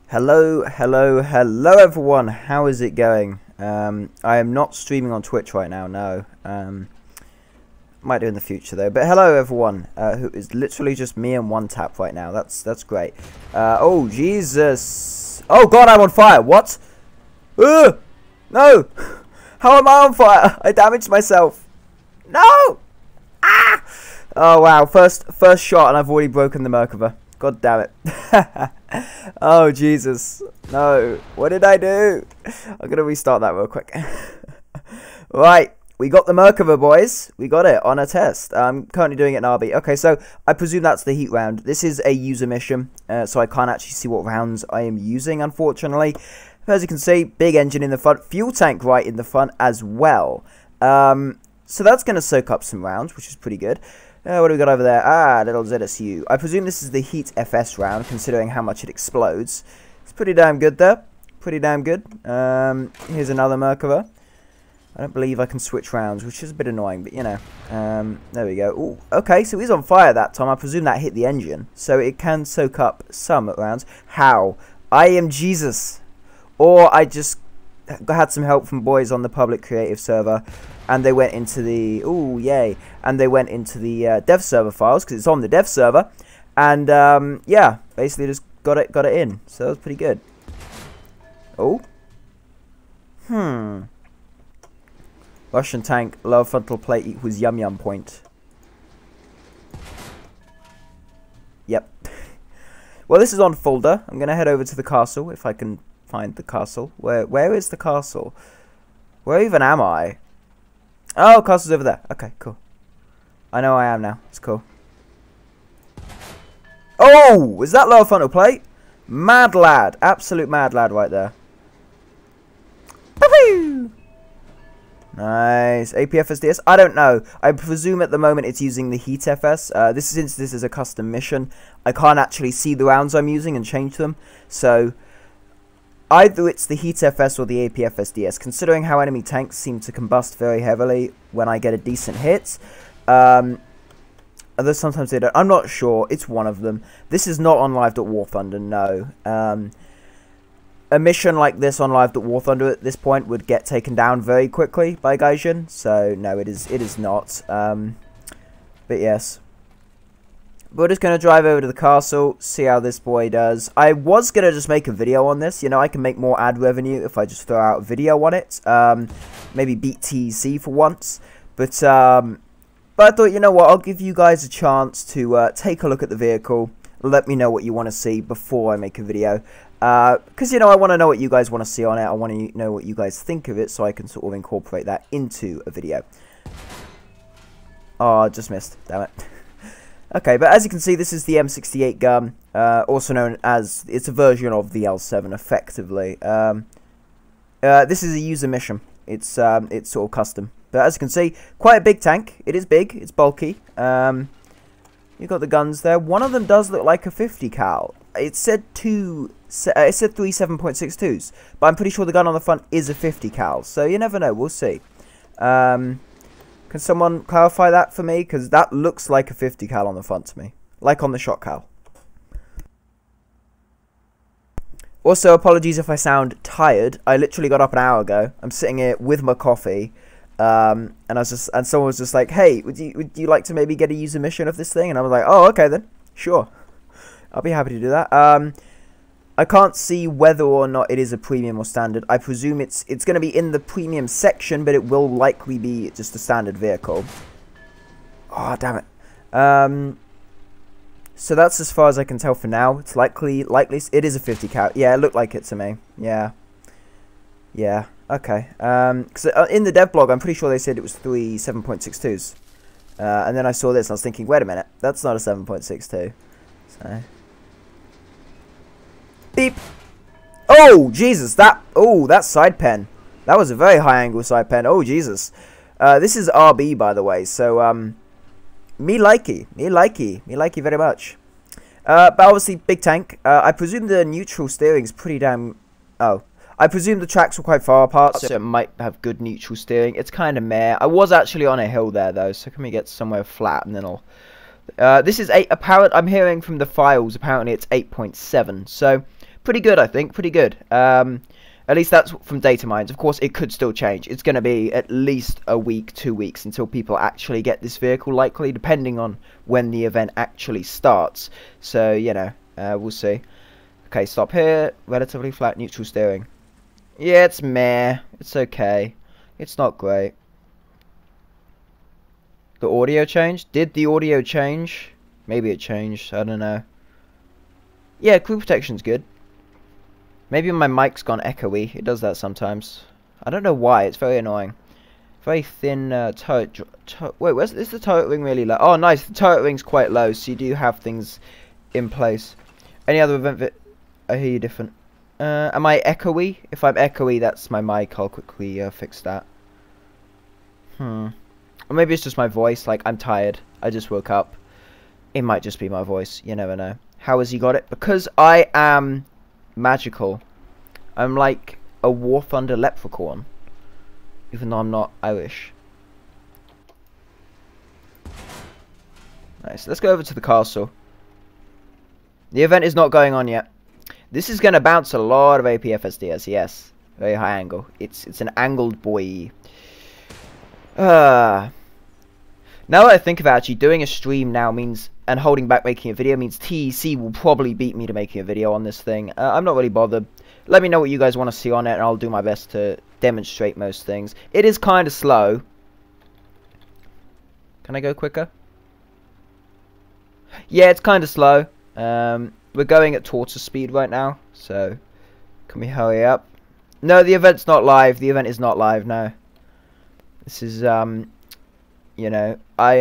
Hello everyone, how is it going? I am not streaming on Twitch right now, no. Might do in the future though, but hello everyone, who is literally just me and one tap right now, that's great. Oh Jesus, oh god, I'm on fire, what? No, how am I on fire? I damaged myself, no! Ah! Oh wow, first shot and I've already broken the Merkava. God damn it. Oh, Jesus. No. What did I do? I'm going to restart that real quick. Right. We got the Merkava, boys. We got it on a test. I'm currently doing it in RB. Okay, so I presume that's the heat round. This is a user mission, so I can't actually see what rounds I am using, unfortunately. As you can see, big engine in the front. Fuel tank right in the front as well. So that's going to soak up some rounds, which is pretty good. What do we got over there? Ah, little ZSU. I presume this is the Heat FS round, considering how much it explodes. It's pretty damn good there. Pretty damn good. Here's another Merkava. I don't believe I can switch rounds, which is a bit annoying, but you know. There we go. Ooh, okay, so he's on fire that time. I presume that hit the engine, so it can soak up some rounds. How? I am Jesus. Or I just had some help from boys on the public creative server. And they went into the, ooh, yay, and they went into the dev server files, because it's on the dev server, and, yeah, basically just got it in, so that was pretty good. Oh. Russian tank, lower frontal plate equals yum point. Yep. Well, this is on folder. I'm going to head over to the castle, if I can find the castle. Where is the castle? Where even am I? Oh, castle's over there. Okay, cool. I know I am now. It's cool. Oh! Is that lower frontal plate? Mad lad. Absolute mad lad right there. Nice. APFSDS? I don't know. I presume at the moment it's using the Heat FS. Since this is a custom mission, I can't actually see the rounds I'm using and change them. So either it's the Heat FS or the APFSDS, considering how enemy tanks seem to combust very heavily when I get a decent hit. Although sometimes they don't. I'm not sure. It's one of them. This is not on Live.War Thunder, no. A mission like this on Live.War Thunder at this point would get taken down very quickly by Gaijin. So, no, it is not. But yes. We're just going to drive over to the castle, see how this boy does. I was going to just make a video on this. You know, I can make more ad revenue if I just throw out a video on it. Maybe beat TEC for once. But I thought, you know what, I'll give you guys a chance to take a look at the vehicle. Let me know what you want to see before I make a video. Because, you know, I want to know what you guys want to see on it. I want to know what you guys think of it so I can sort of incorporate that into a video. Oh, I just missed. Damn it. Okay, but as you can see, this is the M68 gun, also known as, it's a version of the L7, effectively. This is a user mission. It's sort of custom. But as you can see, quite a big tank. It is big. It's bulky. You've got the guns there. One of them does look like a 50 cal. It said three 7.62s, but I'm pretty sure the gun on the front is a 50 cal. So you never know. We'll see. Can someone clarify that for me? Because that looks like a 50 cal on the front to me. Like on the shot cal. Also, apologies if I sound tired. I literally got up an hour ago. I'm sitting here with my coffee. And someone was just like, hey, would you like to maybe get a user mission of this thing? And I was like, oh, okay then. Sure. I'll be happy to do that. I can't see whether or not it is a premium or standard. I presume it's going to be in the premium section, but it will likely be just a standard vehicle. Oh, damn it. So that's as far as I can tell for now. It's likely it is a 50 cal. Yeah, it looked like it to me. Yeah. Yeah. Okay. Because in the dev blog, I'm pretty sure they said it was three 7.62s. And then I saw this and I was thinking, wait a minute, that's not a 7.62. So. Beep. Oh, Jesus, that side pen. That was a very high angle side pen. Oh, Jesus. This is RB, by the way, so, me likey very much. But obviously, big tank. I presume the neutral steering is pretty damn, I presume the tracks were quite far apart, so it might have good neutral steering. It's kind of meh. I was actually on a hill there, though, so can we get somewhere flat, and then This is 8, I'm hearing from the files, apparently it's 8.7, so pretty good, I think. Pretty good. At least that's from data mines. Of course, it could still change. It's going to be at least a week, 2 weeks until people actually get this vehicle, likely, depending on when the event actually starts. So, you know, we'll see. Okay, stop here. Relatively flat neutral steering. Yeah, it's meh. It's okay. It's not great. The audio changed? Did the audio change? Maybe it changed. I don't know. Yeah, crew protection's good. Maybe my mic's gone echoey. It does that sometimes. I don't know why. It's very annoying. Very thin turret. Wait, is the turret ring really low? Oh, nice. The turret ring's quite low, so you do have things in place. Any other event? I hear you different. Am I echoey? If I'm echoey, that's my mic. I'll quickly fix that. Or maybe it's just my voice. Like, I'm tired. I just woke up. It might just be my voice. You never know. How has he got it? Because I am magical. I'm like a War Thunder leprechaun. Even though I'm not Irish. Nice. Let's go over to the castle. The event is not going on yet. This is going to bounce a lot of AP FSDS. Yes. Very high angle. It's an angled boy. Now that I think of it, actually, doing a stream now means, and holding back making a video means TEC will probably beat me to making a video on this thing. I'm not really bothered. Let me know what you guys want to see on it, and I'll do my best to demonstrate most things. It is kind of slow. Can I go quicker? Yeah, it's kind of slow. We're going at tortoise speed right now, so can we hurry up? No, the event's not live. The event is not live, no. This is, you know, I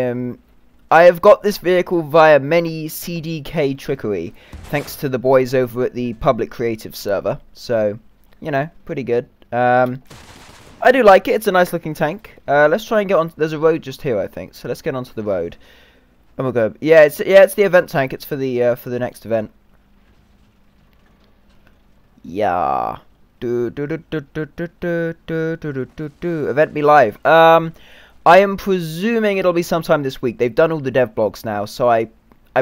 have got this vehicle via many CDK trickery, thanks to the boys over at the public creative server. So, you know, pretty good. I do like it. It's a nice looking tank. Let's try and get on. There's a road just here, I think. So let's get onto the road. And we'll go. Yeah, it's the event tank. It's for the next event. Yeah. Event be live. I am presuming it'll be sometime this week. They've done all the dev blogs now, so I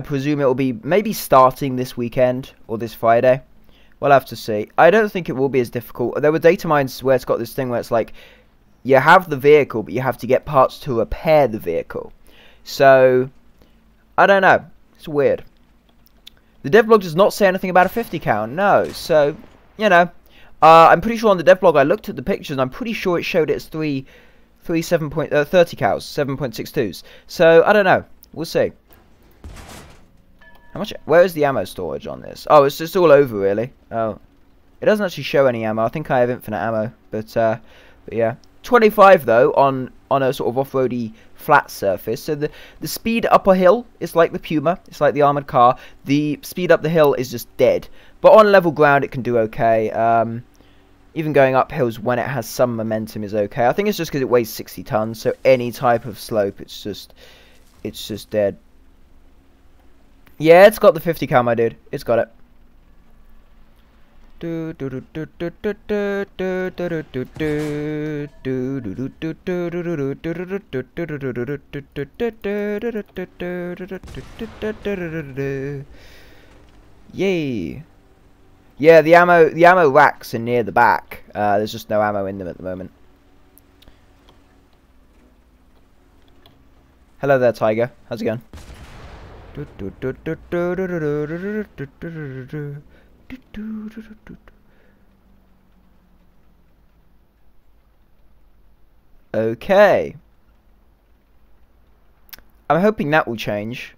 presume it'll be maybe starting this weekend or this Friday. We'll have to see. I don't think it will be as difficult. There were data mines where it's got this thing where it's like, you have the vehicle, but you have to get parts to repair the vehicle. So, I don't know. It's weird. The devlog does not say anything about a 50 cal, no. So, you know, I'm pretty sure on the devlog I looked at the pictures and I'm pretty sure it showed it as 30 cows, 7.62s. So, I don't know. We'll see. How much? Where is the ammo storage on this? Oh, it's just all over, really. Oh. It doesn't actually show any ammo. I think I have infinite ammo. But yeah. 25, though, on a sort of off-roady flat surface. So the speed up a hill is like the Puma. It's like the armoured car. The speed up the hill is just dead. But on level ground, it can do okay. Even going up hills when it has some momentum is okay. I think it's just because it weighs 60 tons. So any type of slope, it's just dead. Yeah, it's got the 50 cal, my dude. It's got it. Yay. Yeah, the ammo racks are near the back. There's just no ammo in them at the moment. Hello there, Tiger. How's it going? Okay. I'm hoping that will change.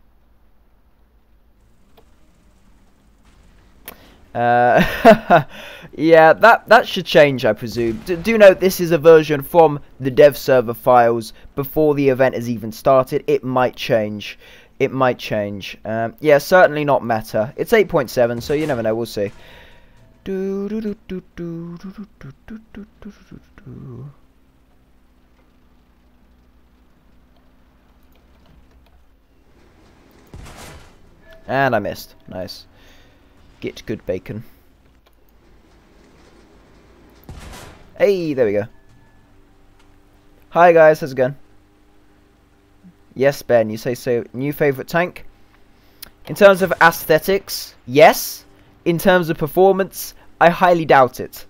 Yeah, that should change, I presume. Do note this is a version from the dev server files before the event has even started. It might change. It might change. Yeah, certainly not meta. It's 8.7, so you never know. We'll see. And I missed. Nice. Get good bacon. Hey, there we go. Hi guys, how's it going? Yes, Ben, you say so. New favourite tank? In terms of aesthetics, yes. in terms of performance, I highly doubt it.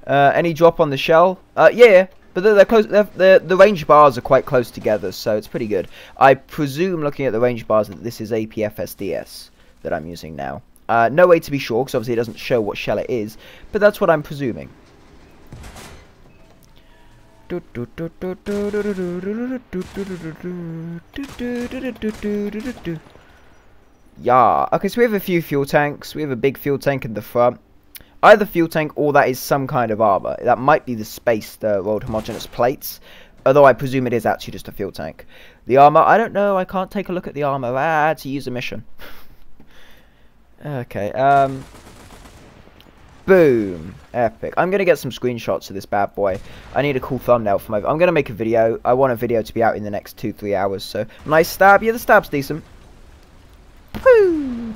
Any drop on the shell? Yeah, but they're close. The range bars are quite close together, so it's pretty good. I presume, looking at the range bars, that this is APFSDS that I'm using now. No way to be sure, because obviously it doesn't show what shell it is, but that's what I'm presuming. Yeah. Okay, so we have a few fuel tanks. We have a big fuel tank in the front. Either fuel tank or that is some kind of armor. That might be the space, the rolled homogeneous plates. Although I presume it is actually just a fuel tank. The armor, I don't know. I can't take a look at the armor. I had to use a mission. Okay, boom. Epic. I'm going to get some screenshots of this bad boy. I need a cool thumbnail for my... I'm going to make a video. I want a video to be out in the next 2-3 hours. So, nice stab. Yeah, the stab's decent. Woo!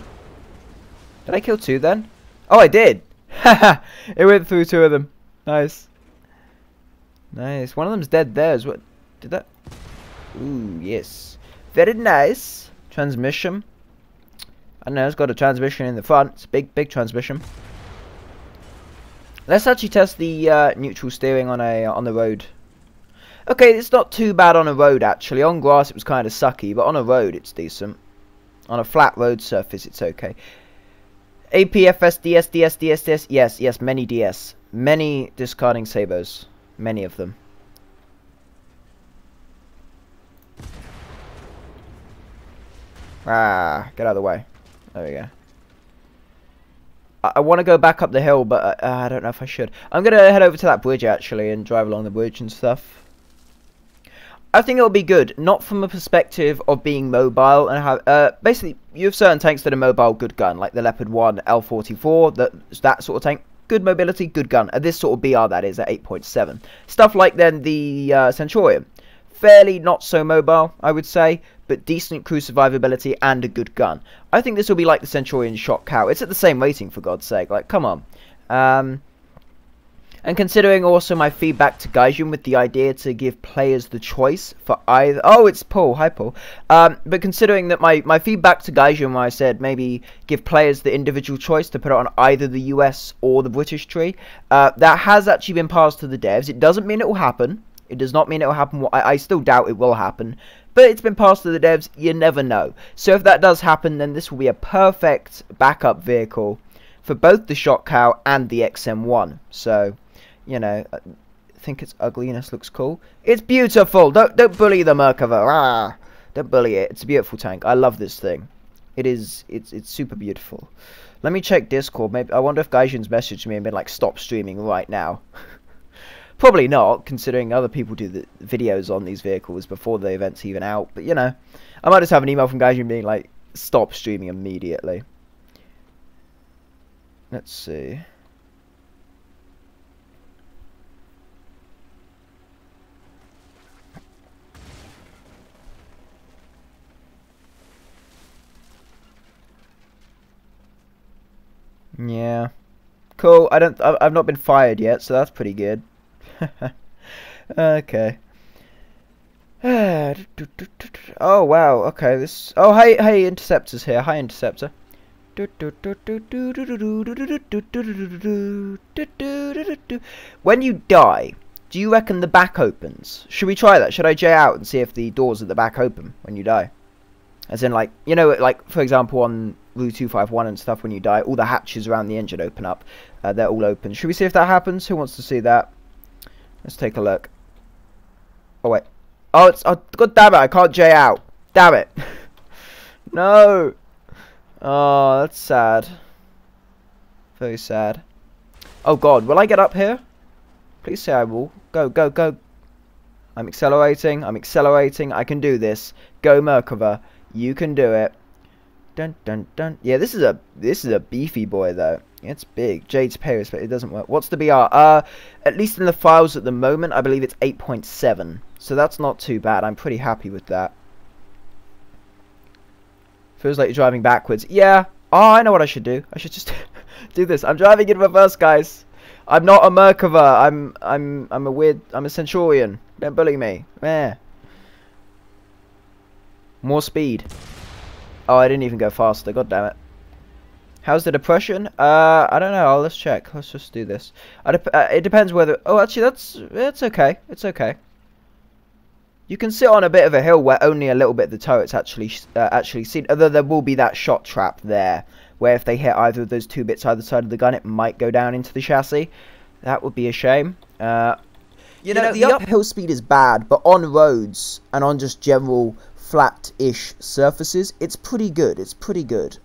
Did I kill 2 then? Oh, I did. Haha. It went through 2 of them. Nice. Nice. One of them's dead there. What? Did that? Ooh, yes. Very nice. Transmission. I don't know. It's got a transmission in the front. It's a big transmission. Let's actually test the neutral steering on the road. Okay, it's not too bad on a road actually. On grass it was kind of sucky, but on a road it's decent. On a flat road surface it's okay. APFS, DS. Yes, many DS. Many discarding sabers. Many of them. Ah, get out of the way. There we go. I want to go back up the hill, but I don't know if I should. I'm going to head over to that bridge, actually, and drive along the bridge and stuff. I think it'll be good, not from a perspective of being mobile and have... basically, you have certain tanks that are mobile, good gun, like the Leopard 1, L44, that sort of tank. Good mobility, good gun. This sort of BR, that is, at 8.7. Stuff like then the Centurion. Fairly not so mobile, I would say, but decent crew survivability and a good gun. I think this will be like the Centurion Shot Cow. It's at the same rating, for God's sake. Like, come on. And considering also my feedback to Gaijin with the idea to give players the choice for either... Oh, it's Paul. Hi, Paul. But considering that my feedback to Gaijin, where I said maybe give players the individual choice to put it on either the US or the British tree, that has actually been passed to the devs. It doesn't mean it will happen. It does not mean it will happen. I still doubt it will happen. But it's been passed to the devs. You never know. So if that does happen, then this will be a perfect backup vehicle for both the Shot Cow and the XM1. So, you know, I think its ugliness looks cool. It's beautiful. Don't bully the Merkava. Ah, don't bully it. It's a beautiful tank. I love this thing. It's super beautiful. Let me check Discord. Maybe I wonder if Gaijin's messaged me and been like, stop streaming right now. Probably not, considering other people do the videos on these vehicles before the event's even out. But, you know, I might just have an email from Gaijin being like, stop streaming immediately. Let's see. Yeah. Cool. I've not been fired yet, so that's pretty good. Okay. Oh wow. Okay. This. Oh hey Interceptor's here. Hi Interceptor. When you die, do you reckon the back opens? Should we try that? Should I J out and see if the doors at the back open when you die? As in, like, you know, like for example on Route 251 and stuff, when you die, all the hatches around the engine open up. They're all open. Should we see if that happens? Who wants to see that? Let's take a look. Oh, wait. Oh, it's... Oh, God damn it. I can't J out. Damn it. No. Oh, that's sad. Very sad. Oh, God. Will I get up here? Please say I will. Go, go, go. I'm accelerating. I'm accelerating. I can do this. Go, Merkava. You can do it. Dun, dun, dun. Yeah, this is a beefy boy, though. It's big. Jade's Paris, but it doesn't work. What's the BR? At least in the files at the moment, I believe it's 8.7. So that's not too bad. I'm pretty happy with that. Feels like you're driving backwards. Yeah. Oh, I know what I should do. I should just do this. I'm driving in reverse, guys. I'm not a Merkava. I'm a Centurion. Don't bully me. Meh. More speed. Oh, I didn't even go faster. God damn it. How's the depression? I don't know. Let's check. Let's just do this. It depends whether. Oh, actually, it's okay. It's okay. You can sit on a bit of a hill where only a little bit of the turret's actually seen. Although there will be that shot trap there, where if they hit either of those two bits either side of the gun, it might go down into the chassis. That would be a shame. You know, the uphill speed is bad, but on roads and on just general flat-ish surfaces, it's pretty good. It's pretty good.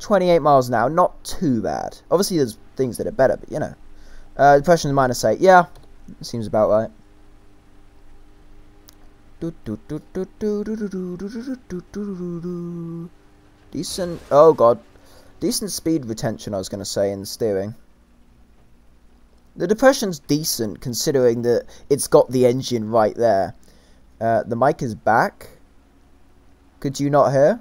28 miles an hour, not too bad. Obviously, there's things that are better, but you know. Depression is -8. Yeah, seems about right. Decent. Oh god, decent speed retention. I was going to say in the steering. The depression's decent considering that it's got the engine right there. The mic is back. Could you not hear?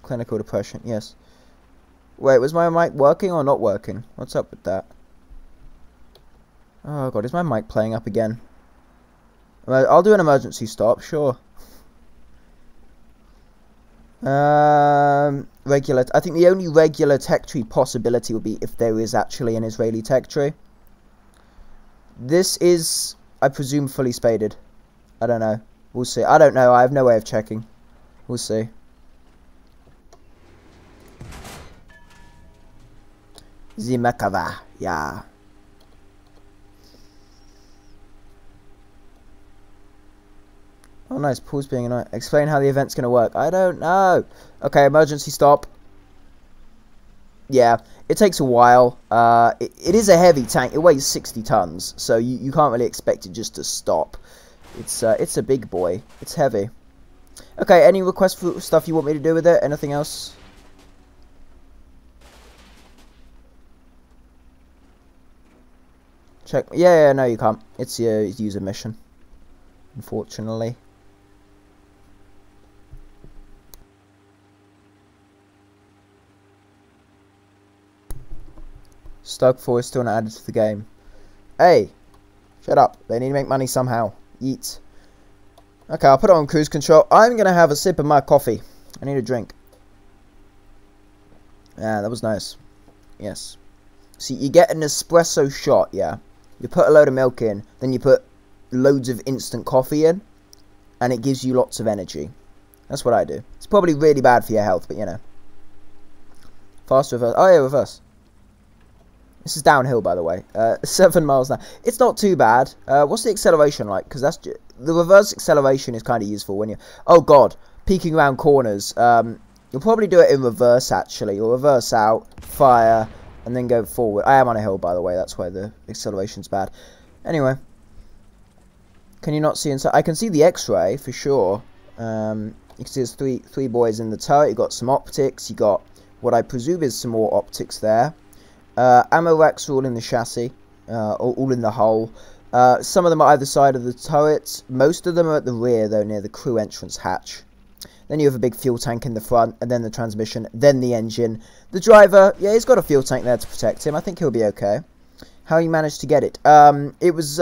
Clinical depression, yes. Wait, was my mic working or not working? What's up with that? Oh god, is my mic playing up again? I'll do an emergency stop, sure. Regular. I think the only regular tech tree possibility would be if there is actually an Israeli tech tree. This is, I presume, fully spaded. I don't know. We'll see. I don't know. I have no way of checking. We'll see. The Merkava, yeah. Oh, nice. Paul's being annoying. Explain how the event's going to work. I don't know. Okay, emergency stop. Yeah, it takes a while. It is a heavy tank. It weighs 60 tons, so you can't really expect it just to stop. It's a big boy. It's heavy. Okay, any requests for stuff you want me to do with it? Anything else? Check. Yeah, no, you can't. It's a user mission, unfortunately. Stug 4 is still not added to the game. Hey, shut up. They need to make money somehow. Yeet. Okay, I'll put it on cruise control. I'm going to have a sip of my coffee. I need a drink. Yeah, that was nice. Yes. See, you get an espresso shot, yeah. You put a load of milk in, then you put loads of instant coffee in, and it gives you lots of energy. That's what I do. It's probably really bad for your health, but you know. Fast reverse. Oh yeah, reverse. This is downhill, by the way. 7 miles an hour. It's not too bad. What's the acceleration like? Because that's the reverse acceleration is kind of useful when you. Oh god, peeking around corners. You'll probably do it in reverse. Actually, you'll reverse out, fire, and then go forward. I am on a hill, by the way. That's why the acceleration's bad. Anyway, can you not see inside? I can see the X-ray for sure. You can see there's three boys in the turret. You got some optics. You got what I presume is some more optics there. Ammo racks are all in the chassis, all in the hull. Some of them are either side of the turret. Most of them are at the rear, though, near the crew entrance hatch. Then you have a big fuel tank in the front, and then the transmission, then the engine. The driver, yeah, he's got a fuel tank there to protect him. I think he'll be okay. How you managed to get it? It was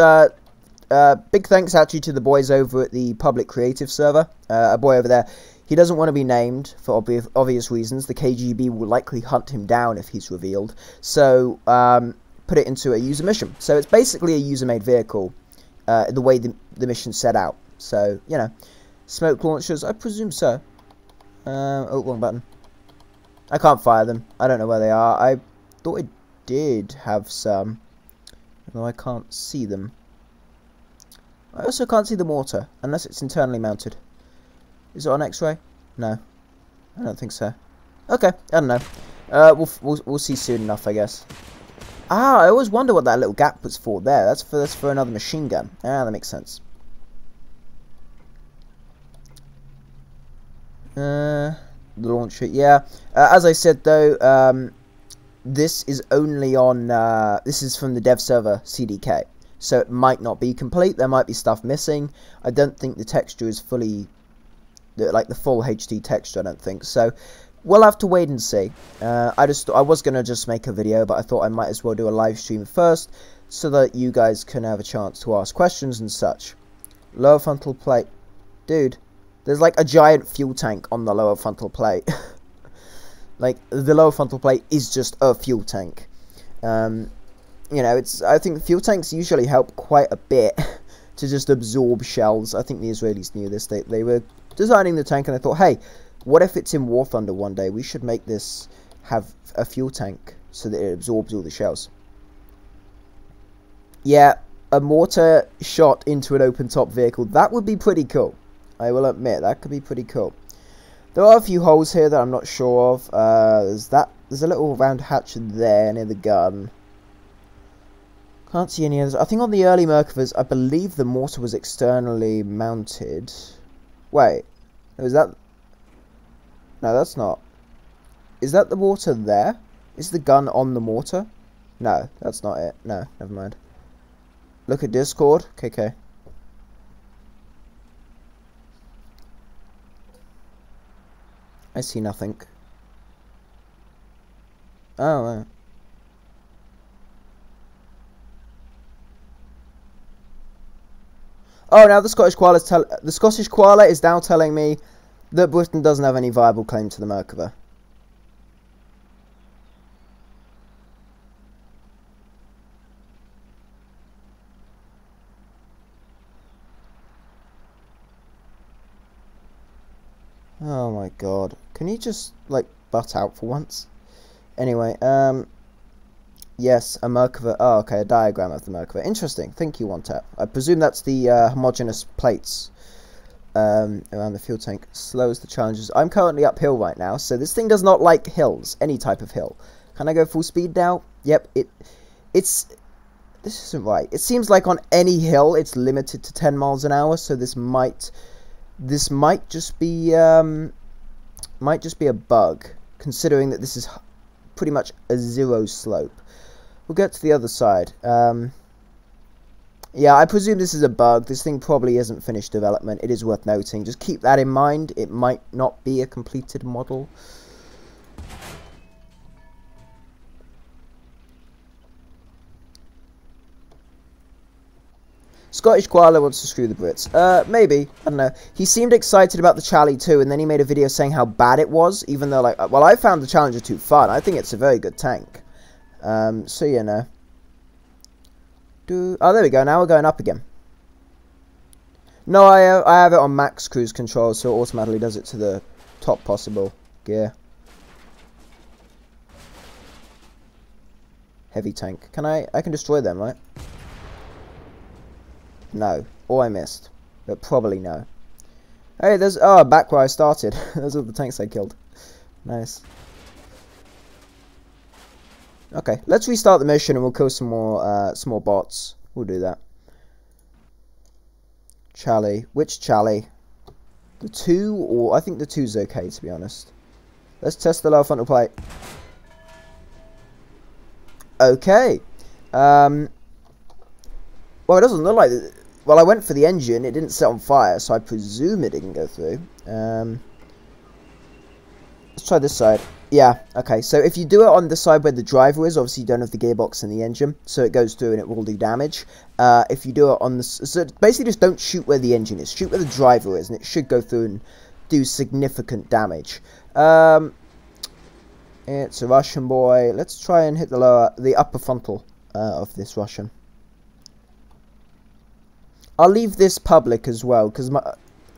big thanks actually to the boys over at the public creative server. A boy over there. He doesn't want to be named for obvious reasons. The KGB will likely hunt him down if he's revealed. So, put it into a user mission. So it's basically a user-made vehicle, the way the mission set out. So, you know, smoke launchers, I presume so. Oh, wrong button. I can't fire them. I don't know where they are. I thought I did have some, although I can't see them. I also can't see the mortar, unless it's internally mounted. Is it on X-ray? No, I don't think so. Okay, I don't know. We'll see soon enough, I guess. Ah, I always wonder what that little gap was for there. That's for another machine gun. Ah, that makes sense. The launcher, yeah. As I said though, this is only on. This is from the dev server CDK, so it might not be complete. There might be stuff missing. I don't think the texture is fully. Like the full HD texture, I don't think so. We'll have to wait and see. I was gonna just make a video, but I thought I might as well do a live stream first, so that you guys can have a chance to ask questions and such. Lower frontal plate, dude. There's like a giant fuel tank on the lower frontal plate. Like, the lower frontal plate is just a fuel tank. You know, I think fuel tanks usually help quite a bit to just absorb shells. I think the Israelis knew this. They were designing the tank and they thought, hey, what if it's in War Thunder one day? We should make this have a fuel tank so that it absorbs all the shells. Yeah, a mortar shot into an open top vehicle. That would be pretty cool. I will admit, that could be pretty cool. There are a few holes here that I'm not sure of. There's a little round hatch there near the gun. Can't see any others. I think on the early Merkavas, I believe the mortar was externally mounted. Wait, is that... No, that's not. Is that the mortar there? Is the gun on the mortar? No, that's not it. No, never mind. Look at Discord. KK. I see nothing. Oh, wow. Oh, now the Scottish Koala is now telling me that Britain doesn't have any viable claim to the Merkava. Oh my god. Can you just, like, butt out for once? Anyway, yes, a Merkava. Oh, okay, a diagram of the Merkava. Interesting. Thank you, One Tap. I presume that's the homogeneous plates around the fuel tank. Slows the challenges. I'm currently uphill right now, so this thing does not like hills. Any type of hill. Can I go full speed now? Yep, it's... This isn't right. It seems like on any hill, it's limited to 10 miles an hour, so this might just be a bug, considering that this is pretty much a zero slope. We'll get to the other side. Yeah, I presume this is a bug. This thing probably isn't finished development. It is worth noting. Just keep that in mind. It might not be a completed model. Scottish Koala wants to screw the Brits. Maybe. I don't know. He seemed excited about the Charlie 2, and then he made a video saying how bad it was, even though, like, well, I found the Challenger 2 fun. I think it's a very good tank. So, you know. Oh, there we go. Now we're going up again. No, I have it on max cruise control, so it automatically does it to the top possible gear. Heavy tank. I can destroy them, right? No. Or I missed. But probably no. Hey, there's... Oh, back where I started. Those are the tanks I killed. Nice. Okay, let's restart the mission and we'll kill some more bots. We'll do that. Charlie. Which Charlie? The 2? Or... I think the 2's okay, to be honest. Let's test the lower frontal plate. Okay. Well, it doesn't look like... Well, I went for the engine. It didn't set on fire, so I presume it didn't go through. Let's try this side. Yeah, okay. So if you do it on the side where the driver is, obviously you don't have the gearbox and the engine, so it goes through and it will do damage. If you do it on the... So basically just don't shoot where the engine is. Shoot where the driver is, and it should go through and do significant damage. It's a Russian boy. Let's try and hit the upper frontal of this Russian. I'll leave this public as well, because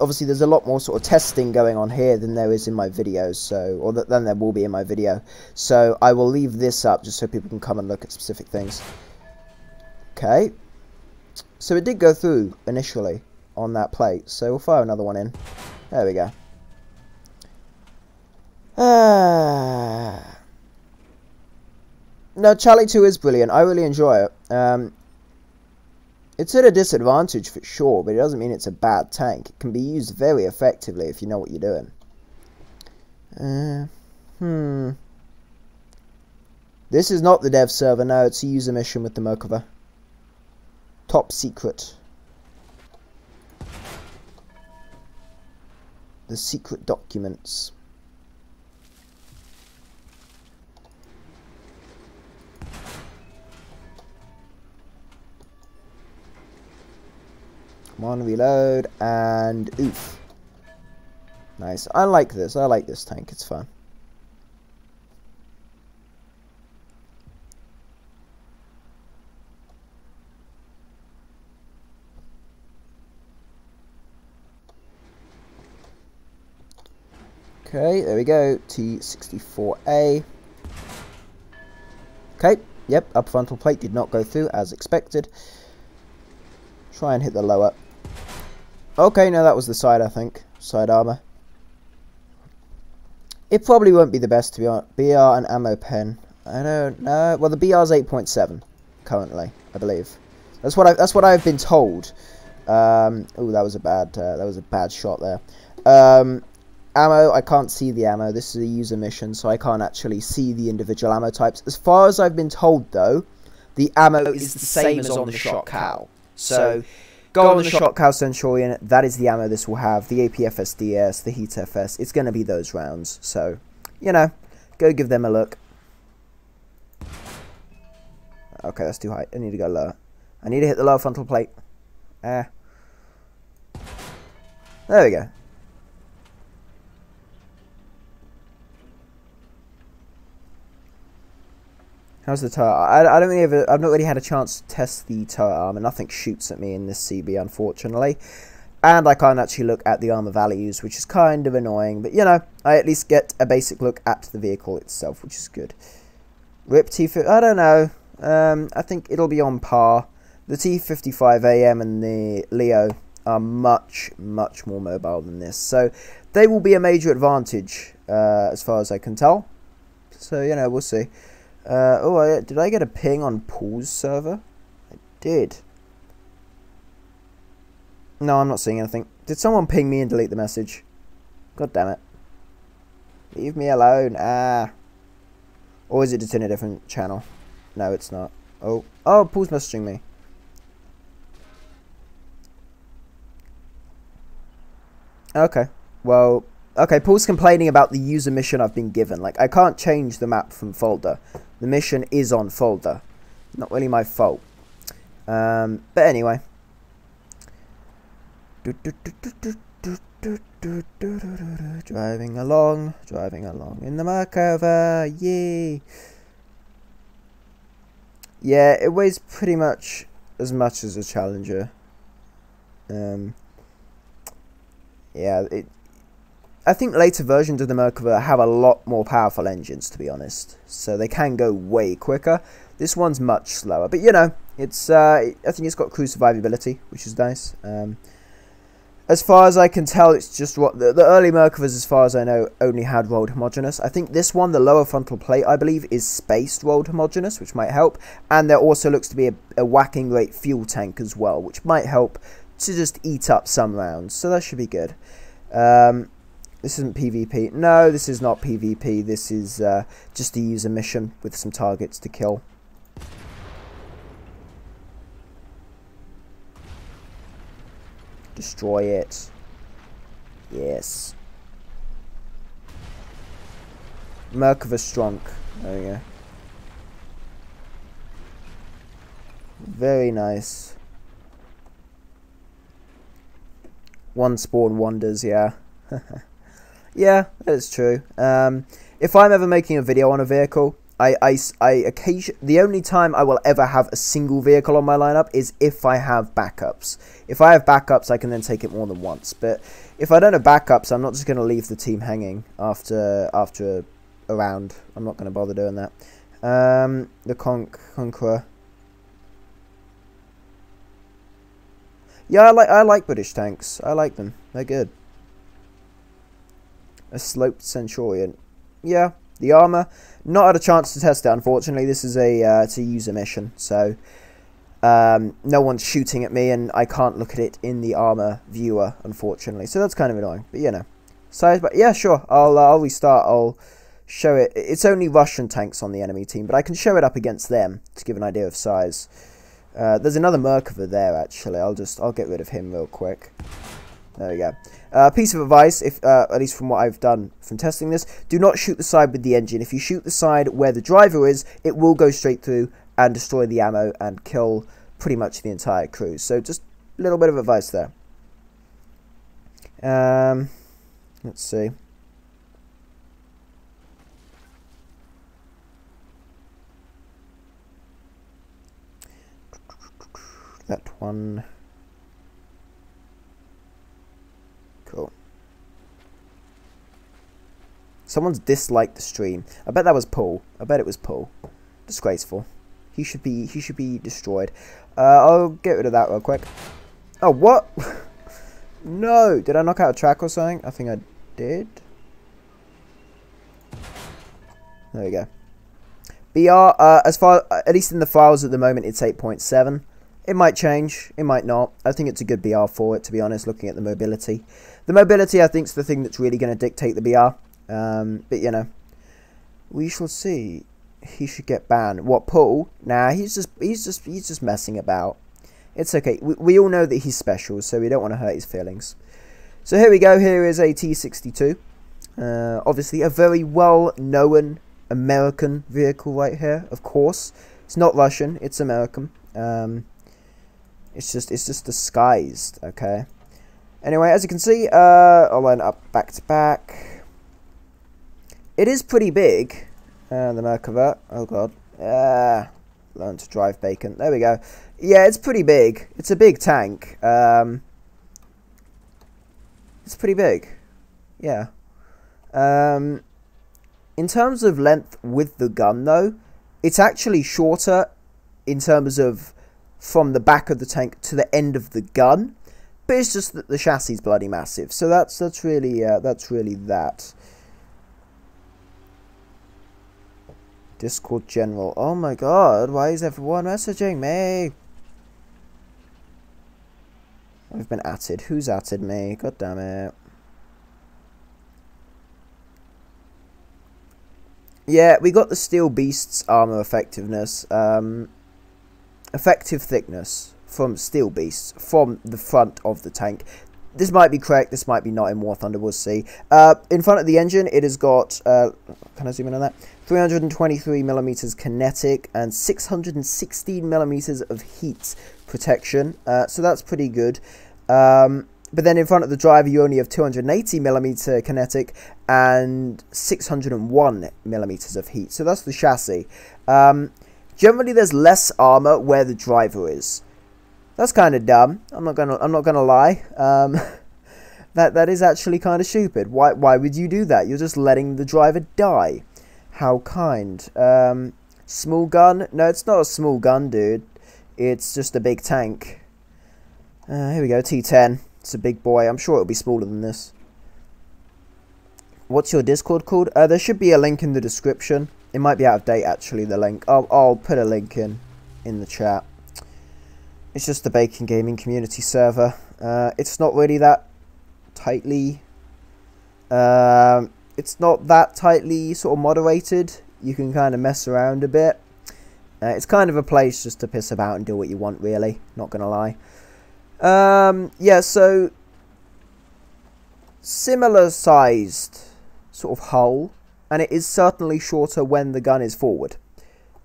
obviously there's a lot more sort of testing going on here than there is in my videos, so than there will be in my video. So I will leave this up just so people can come and look at specific things. Okay. So it did go through initially on that plate, so we'll fire another one in. There we go. No, Charlie 2 is brilliant. I really enjoy it. It's at a disadvantage for sure, but it doesn't mean it's a bad tank. It can be used very effectively if you know what you're doing. This is not the dev server, no, it's a user mission with the Merkava. Top secret. The secret documents. Come on, reload, and oof. Nice. I like this. I like this tank. It's fun. Okay, there we go. T64A. Okay, yep, upper frontal plate did not go through as expected. Try and hit the lower. Okay, no, that was the side, I think. Side armor. It probably won't be the best, to be honest. BR and ammo pen. I don't know. Well, the BR's 8.7 currently, I believe. That's what I've been told. Oh, that was a bad shot there. Ammo, I can't see the ammo. This is a user mission, so I can't actually see the individual ammo types. As far as I've been told, though, the ammo is the same as on the Shot Cow. So, go on the Shot Cow Centurion. That is the ammo this will have. The APFSDS, the Heat FS. It's going to be those rounds. So, you know, go give them a look. Okay, that's too high. I need to go lower. I need to hit the lower frontal plate. There we go. How's the turret? I've not really had a chance to test the turret armor. Nothing shoots at me in this CB, unfortunately. And I can't actually look at the armor values, which is kind of annoying. But, you know, I at least get a basic look at the vehicle itself, which is good. RIP T50, I don't know. I think it'll be on par. The T55AM and the Leo are much, much more mobile than this. So, they will be a major advantage, as far as I can tell. So, you know, we'll see. Did I get a ping on Paul's server? I did. No, I'm not seeing anything. Did someone ping me and delete the message? God damn it. Leave me alone. Or is it just in a different channel? No, it's not. Oh, Paul's messaging me. Okay. Well, okay, Paul's complaining about the user mission I've been given. Like, I can't change the map from folder. The mission is on folder. Not really my fault. But anyway. Driving along in the Merkava. Yay. Yeah, it weighs pretty much as a Challenger. Yeah, I think later versions of the Merkava have a lot more powerful engines, to be honest. So they can go way quicker. This one's much slower. But, you know, it's I think it's got crew survivability, which is nice. As far as I can tell, it's just what... The early Merkavas, as far as I know, only had rolled homogeneous. I think this one, the lower frontal plate, I believe, is spaced rolled homogeneous, which might help. And there also looks to be a whacking rate fuel tank as well, which might help to just eat up some rounds. So that should be good. This isn't PvP. No, this is not PvP. This is just a user mission with some targets to kill. Destroy it. Yes. Merkava Strunk. There we go. Very nice. One spawn wonders, yeah. Yeah, that's true. If I'm ever making a video on a vehicle, the only time I will ever have a single vehicle on my lineup is if I have backups. If I have backups, I can then take it more than once. But if I don't have backups, I'm not just going to leave the team hanging after a round. I'm not going to bother doing that. The Conqueror. Yeah, I like British tanks. I like them. They're good. A sloped Centurion. Yeah, the armor. Not had a chance to test it, unfortunately. This is it's a user mission, so no one's shooting at me, and I can't look at it in the armor viewer, unfortunately. So that's kind of annoying. But you know, size. But yeah, sure. I'll restart. I'll show it. It's only Russian tanks on the enemy team, but I can show it up against them to give an idea of size. There's another Merkava there, actually. I'll get rid of him real quick. There we go. Piece of advice, if at least from what I've done from testing this, do not shoot the side with the engine. If you shoot the side where the driver is, it will go straight through and destroy the ammo and kill pretty much the entire crew. So just a little bit of advice there. Let's see. That one. Cool. Someone's disliked the stream. I bet that was Paul. I bet it was Paul. Disgraceful. He should be destroyed. I'll get rid of that real quick. Oh, what? No! Did I knock out a track or something? I think I did. There we go. BR, as far, at least in the files at the moment, it's 8.7. It might change. It might not. I think it's a good BR for it, to be honest, looking at the mobility. The mobility, I think, is the thing that's really going to dictate the BR. But, you know, we shall see. He should get banned. What, Paul? Nah, he's just messing about. It's okay. We all know that he's special, so we don't want to hurt his feelings. So here we go. Here is a T62. Obviously, a very well-known American vehicle right here. Of course, it's not Russian. It's American. It's just disguised. Okay. Anyway, as you can see, I'll line up back to back. It is pretty big. The Merkava. Oh god. Learn to drive Bacon. There we go. Yeah, it's pretty big. It's a big tank. It's pretty big. Yeah. In terms of length with the gun, though, it's actually shorter in terms of from the back of the tank to the end of the gun. But it's just that the chassis is bloody massive. So that's really that. Discord General. Oh my god, why is everyone messaging me? I've been atted. Who's atted me? God damn it. Yeah, we got the Steel Beast's armor effectiveness. Effective thickness from Steel Beasts from the front of the tank. This might be correct, this might be not in War Thunder, we'll see. In front of the engine, it has got, can I zoom in on that? 323mm kinetic and 616mm of heat protection. So that's pretty good. But then in front of the driver, you only have 280mm kinetic and 601mm of heat. So that's the chassis. Generally, there's less armor where the driver is. That's kind of dumb. I'm not gonna lie. That is actually kind of stupid. Why would you do that? You're just letting the driver die. How kind. Small gun? No, it's not a small gun, dude. It's just a big tank. Here we go. T10. It's a big boy. I'm sure it'll be smaller than this. What's your Discord called? There should be a link in the description. It might be out of date, actually, the link. I'll put a link in the chat. It's just the Bacon Gaming community server. It's not really that tightly... it's not that tightly sort of moderated. You can kind of mess around a bit. It's kind of a place just to piss about and do what you want, really. Not gonna lie. Yeah, so... similar sized sort of hull. And it is certainly shorter when the gun is forward.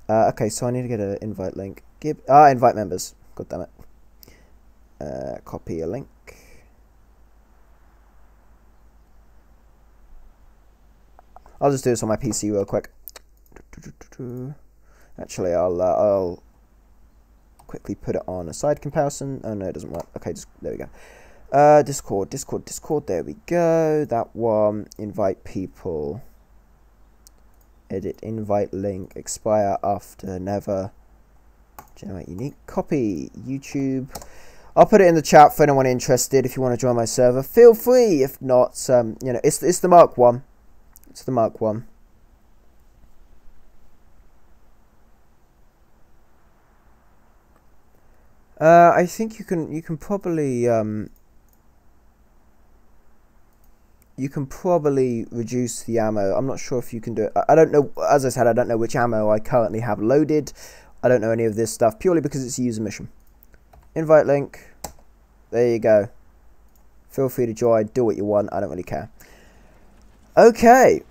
Okay, so I need to get an invite link. Invite members. God damn it. Copy a link. I'll just do this on my PC real quick. Actually, I'll quickly put it on a side comparison. Oh no, it doesn't work. Okay, just there we go. Discord. There we go. That one. Invite people. Edit invite link. Expire after never. Generate unique copy. YouTube. I'll put it in the chat for anyone interested. If you want to join my server, feel free. If not, you know, it's the Mark 1. It's the Mark 1. I think you can probably reduce the ammo. I'm not sure if you can do it. I don't know. As I said, I don't know which ammo I currently have loaded. I don't know any of this stuff purely because it's a user mission. Invite link. There you go. Feel free to join. Do what you want. I don't really care. Okay.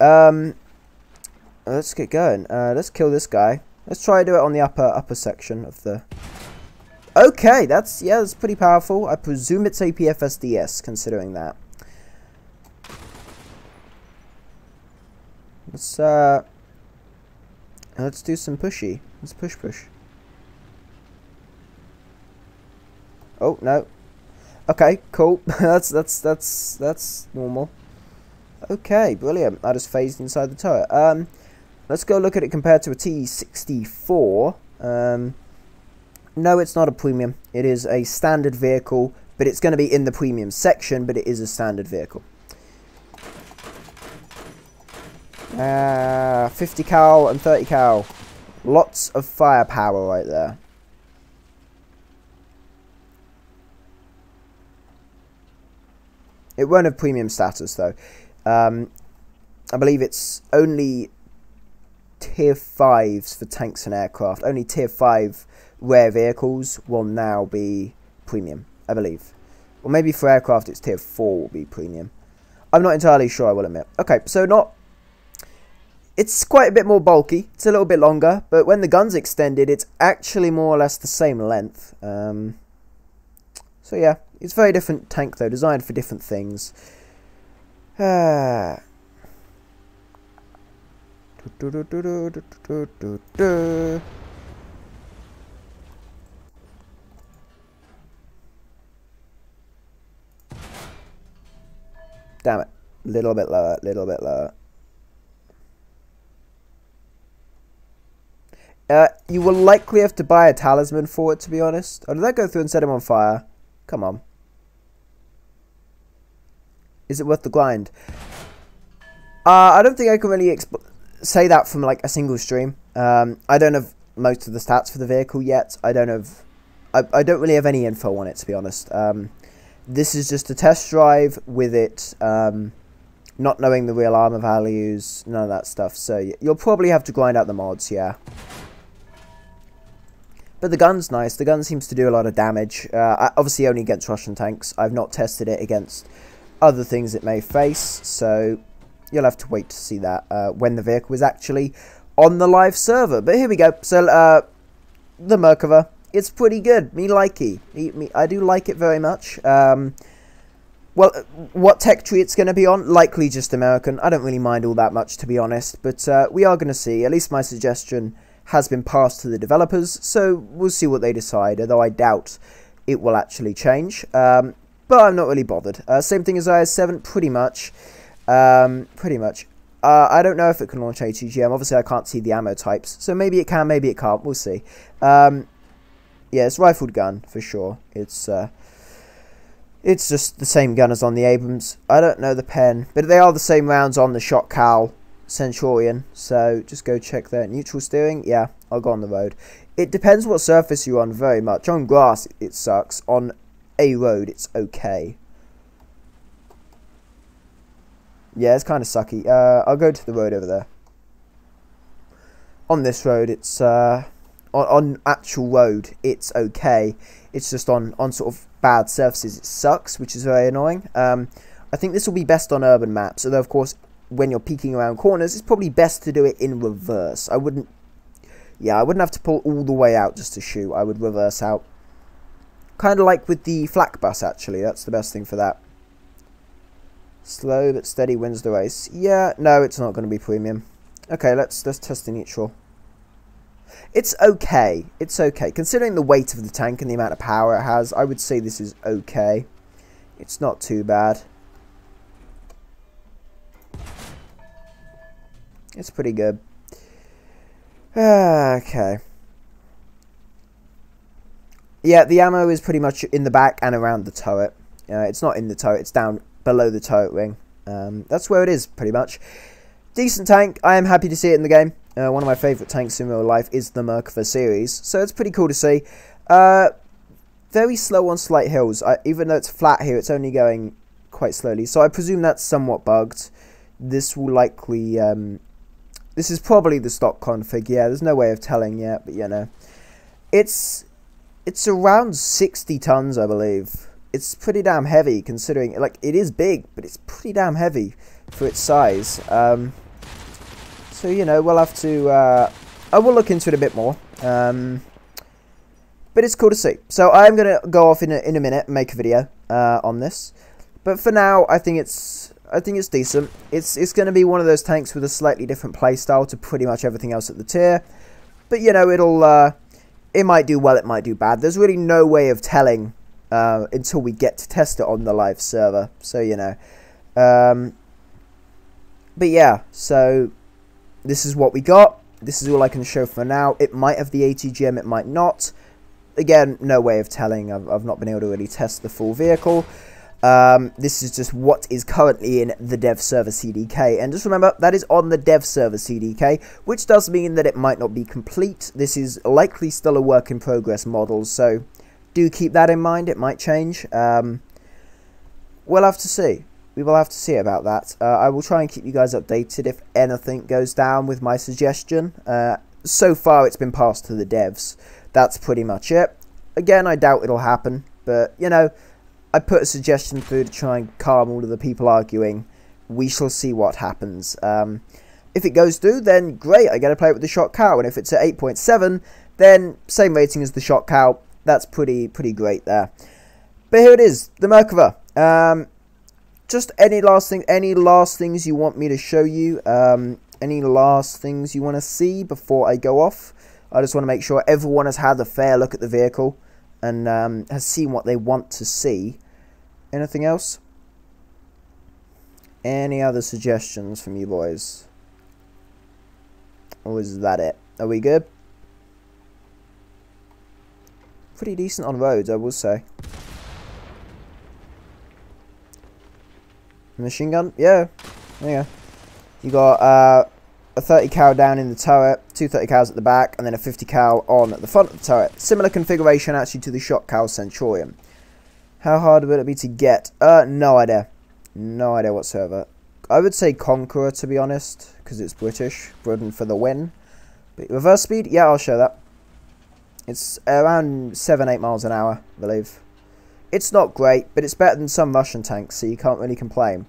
Let's get going. Let's kill this guy. Let's try to do it on the upper section of the... Okay, that's pretty powerful. I presume it's APFSDS, considering that. Let's do some pushy. Let's push. Oh no. Okay, cool. that's normal. Okay, brilliant. I just phased inside the turret. Let's go look at it compared to a T64. No, it's not a premium. It is a standard vehicle, but it's going to be in the premium section, but it is a standard vehicle. 50 cal and 30 cal. Lots of firepower right there. It won't have premium status though. I believe it's only tier 5s for tanks and aircraft. Only tier 5 rare vehicles will now be premium, I believe. Or maybe for aircraft it's tier 4 will be premium. I'm not entirely sure, I will admit. Okay, so it's quite a bit more bulky. It's a little bit longer, but when the gun's extended, it's actually more or less the same length. So yeah, it's a very different tank though, designed for different things. Damn it. Little bit lower. You will likely have to buy a talisman for it, to be honest. Oh, did that go through and set him on fire? Come on. Is it worth the grind? I don't think I can really say that from like a single stream. I don't have most of the stats for the vehicle yet. I don't really have any info on it, to be honest. This is just a test drive with it, not knowing the real armor values, none of that stuff. So you'll probably have to grind out the mods, yeah. But the gun's nice. The gun seems to do a lot of damage. Obviously only against Russian tanks. I've not tested it against other things it may face. So you'll have to wait to see that when the vehicle is actually on the live server. But here we go. So the Merkava. It's pretty good. Me likey. I do like it very much. Well, what tech tree it's going to be on? Likely just American. I don't really mind all that much, to be honest. But we are going to see. At least my suggestion has been passed to the developers, so we'll see what they decide, although I doubt it will actually change. But I'm not really bothered. Same thing as IS-7, pretty much. I don't know if it can launch ATGM. Obviously, I can't see the ammo types, so maybe it can, maybe it can't. We'll see. Yeah, it's rifled gun, for sure. It's just the same gun as on the Abrams. I don't know the pen, but they are the same rounds on the Shot Cal Centurion, so just go check there. Neutral steering, yeah, I'll go on the road. It depends what surface you're on very much. On grass, it sucks. On a road, it's okay. Yeah, it's kind of sucky. I'll go to the road over there. On this road, it's on actual road, it's okay. It's just on sort of bad surfaces, it sucks, which is very annoying. I think this will be best on urban maps, although of course when you're peeking around corners, it's probably best to do it in reverse. I wouldn't have to pull all the way out just to shoot. I would reverse out. Kind of like with the flak bus, actually. That's the best thing for that. Slow but steady wins the race. Yeah, no, it's not going to be premium. Okay, let's test the neutral. It's okay. It's okay. Considering the weight of the tank and the amount of power it has, I would say this is okay. It's not too bad. It's pretty good. Okay. Yeah, the ammo is pretty much in the back and around the turret. It's not in the turret, it's down below the turret ring. That's where it is, pretty much. Decent tank. I am happy to see it in the game. One of my favourite tanks in real life is the Merkava series, so it's pretty cool to see. Very slow on slight hills. Even though it's flat here, it's only going quite slowly, so I presume that's somewhat bugged. This will likely... this is probably the stock config, yeah, there's no way of telling yet, but you know. It's around 60 tons, I believe. It's pretty damn heavy, considering, like, it is big, but it's pretty damn heavy for its size. So, you know, we'll have to, I will look into it a bit more. But it's cool to see. So I'm going to go off in a minute and make a video on this. But for now, I think it's I think it's decent. It's going to be one of those tanks with a slightly different playstyle to pretty much everything else at the tier. But, you know, it might do well, it might do bad. There's really no way of telling until we get to test it on the live server. So, you know. But, yeah, so this is what we got. This is all I can show for now. It might have the ATGM, it might not. Again, no way of telling. I've not been able to really test the full vehicle. This is just what is currently in the dev server CDK. And just remember, that is on the dev server CDK, which does mean that it might not be complete. This is likely still a work in progress model, so do keep that in mind. It might change. We'll have to see. We will have to see about that. I will try and keep you guys updated if anything goes down with my suggestion. So far, it's been passed to the devs. That's pretty much it. Again, I doubt it'll happen, but, you know, I put a suggestion through to try and calm all of the people arguing. We shall see what happens. If it goes through, then great, I get to play it with the Shot Cow. And if it's at 8.7, then same rating as the Shot Cow. That's pretty great there. But here it is, the Merkava. Just any last things you want me to show you? Any last things you want to see before I go off? I just want to make sure everyone has had a fair look at the vehicle and has seen what they want to see. Anything else? Any other suggestions from you boys? Or is that it? Are we good? Pretty decent on roads, I will say. Machine gun? Yeah. There you go. You got a 30 cal down in the turret, two 30 cals at the back, and then a 50 cal on at the front of the turret. Similar configuration actually to the Shot Cow Centurion. How hard would it be to get? No idea. No idea whatsoever. I would say Conqueror, to be honest, because it's British. Britain for the win. But reverse speed? Yeah, I'll show that. It's around 7-8 miles an hour, I believe. It's not great, but it's better than some Russian tanks, so you can't really complain.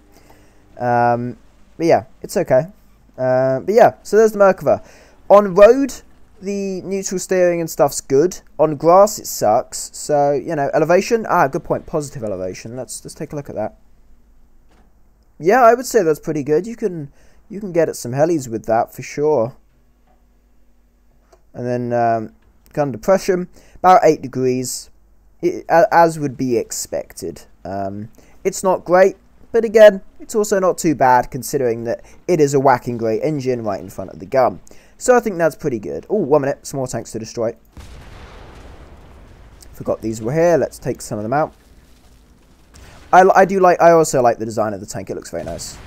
But yeah, it's okay. But yeah, so there's the Merkava. On road, the neutral steering and stuff's good. On grass, it sucks. So, you know, elevation. Good point. Positive elevation. Let's take a look at that. Yeah, I would say that's pretty good. You can get at some helis with that for sure. And then gun depression, about 8 degrees, as would be expected. It's not great, but again, it's also not too bad considering that it is a whacking great engine right in front of the gun. So I think that's pretty good. Oh, 1 minute, some more tanks to destroy. Forgot these were here. Let's take some of them out. I also like the design of the tank. It looks very nice.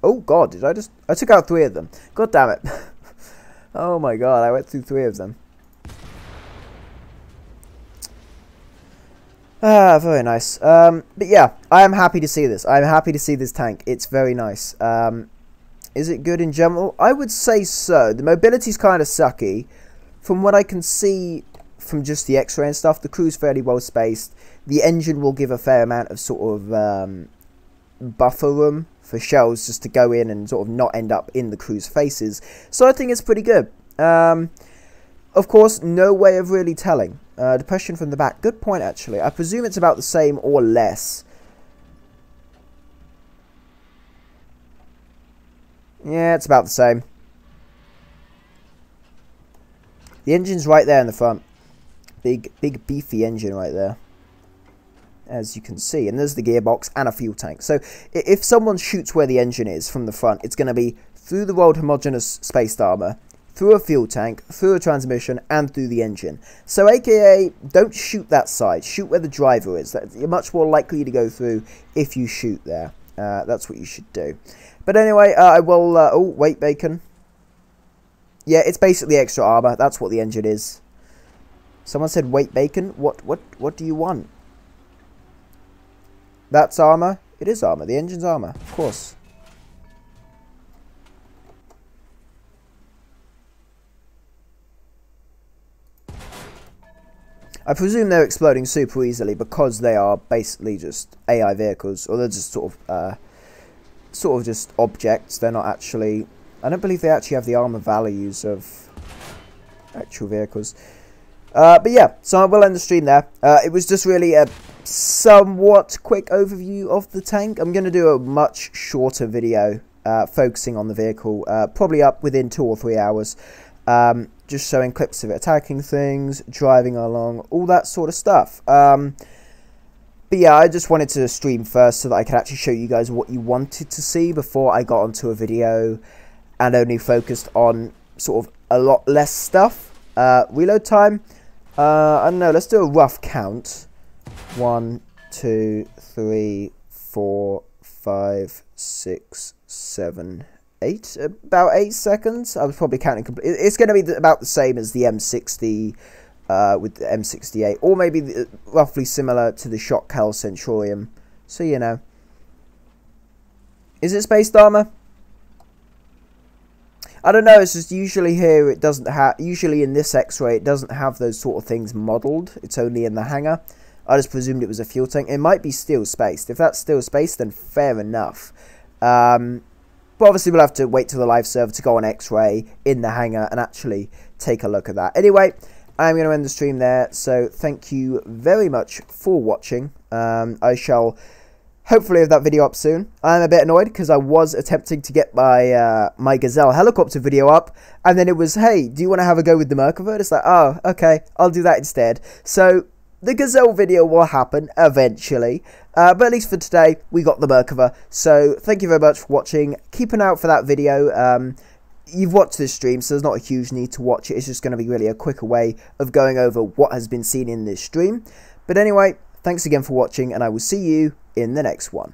Oh god, I took out 3 of them. God damn it. Oh my god, I went through 3 of them. Very nice. But yeah, I am happy to see this. I'm happy to see this tank. It's very nice. Is it good in general? I would say so. The mobility's kind of sucky. From what I can see from just the X-ray and stuff, the crew's fairly well spaced. The engine will give a fair amount of sort of buffer room for shells just to go in and sort of not end up in the crew's faces. So I think it's pretty good. Of course, no way of really telling. Depression from the back. Good point, actually. I presume it's about the same or less. Yeah, it's about the same. The engine's right there in the front. Big beefy engine right there, as you can see. And there's the gearbox and a fuel tank. So if someone shoots where the engine is from the front, it's going to be through the rolled homogeneous spaced armor, through a fuel tank, through a transmission, and through the engine. So aka, don't shoot that side. Shoot where the driver is. You're much more likely to go through if you shoot there. That's what you should do. But anyway, I will... oh, wait, Bacon. Yeah, it's basically extra armor. That's what the engine is. Someone said, wait, Bacon? What do you want? That's armor? It is armor. The engine's armor. Of course. I presume they're exploding super easily because they are basically just AI vehicles, or they're just sort of just objects. They're not actually... I don't believe they actually have the armor values of actual vehicles. But yeah, so I will end the stream there. It was just really a somewhat quick overview of the tank. I'm going to do a much shorter video focusing on the vehicle, probably up within 2 or 3 hours, just showing clips of it attacking things, driving along, all that sort of stuff. But yeah, I just wanted to stream first so that I could actually show you guys what you wanted to see before I got onto a video and only focused on sort of a lot less stuff. Reload time, I don't know, let's do a rough count. 1, 2, 3, 4, 5, 6, 7, 8. About 8 seconds. I was probably counting completely. It's going to be about the same as the M60 with the M68, or maybe roughly similar to the Shotcal Centurion. So you know, is it spaced armor? I don't know. It's just usually here it doesn't have. Usually in this X-ray it doesn't have those sort of things modelled. It's only in the hangar. I just presumed it was a fuel tank. It might be still spaced. If that's still spaced, then fair enough. But obviously we'll have to wait till the live server to go on X-ray in the hangar and actually take a look at that. Anyway, I'm going to end the stream there. So thank you very much for watching. I shall hopefully have that video up soon. I'm a bit annoyed because I was attempting to get my my Gazelle helicopter video up, and then it was, hey, do you want to have a go with the Merkava? It's like, oh, okay, I'll do that instead. So the Gazelle video will happen eventually, but at least for today, we got the Merkava. So thank you very much for watching. Keep an eye out for that video. You've watched this stream, so there's not a huge need to watch it. It's just going to be really a quicker way of going over what has been seen in this stream. But anyway, thanks again for watching, and I will see you in the next one.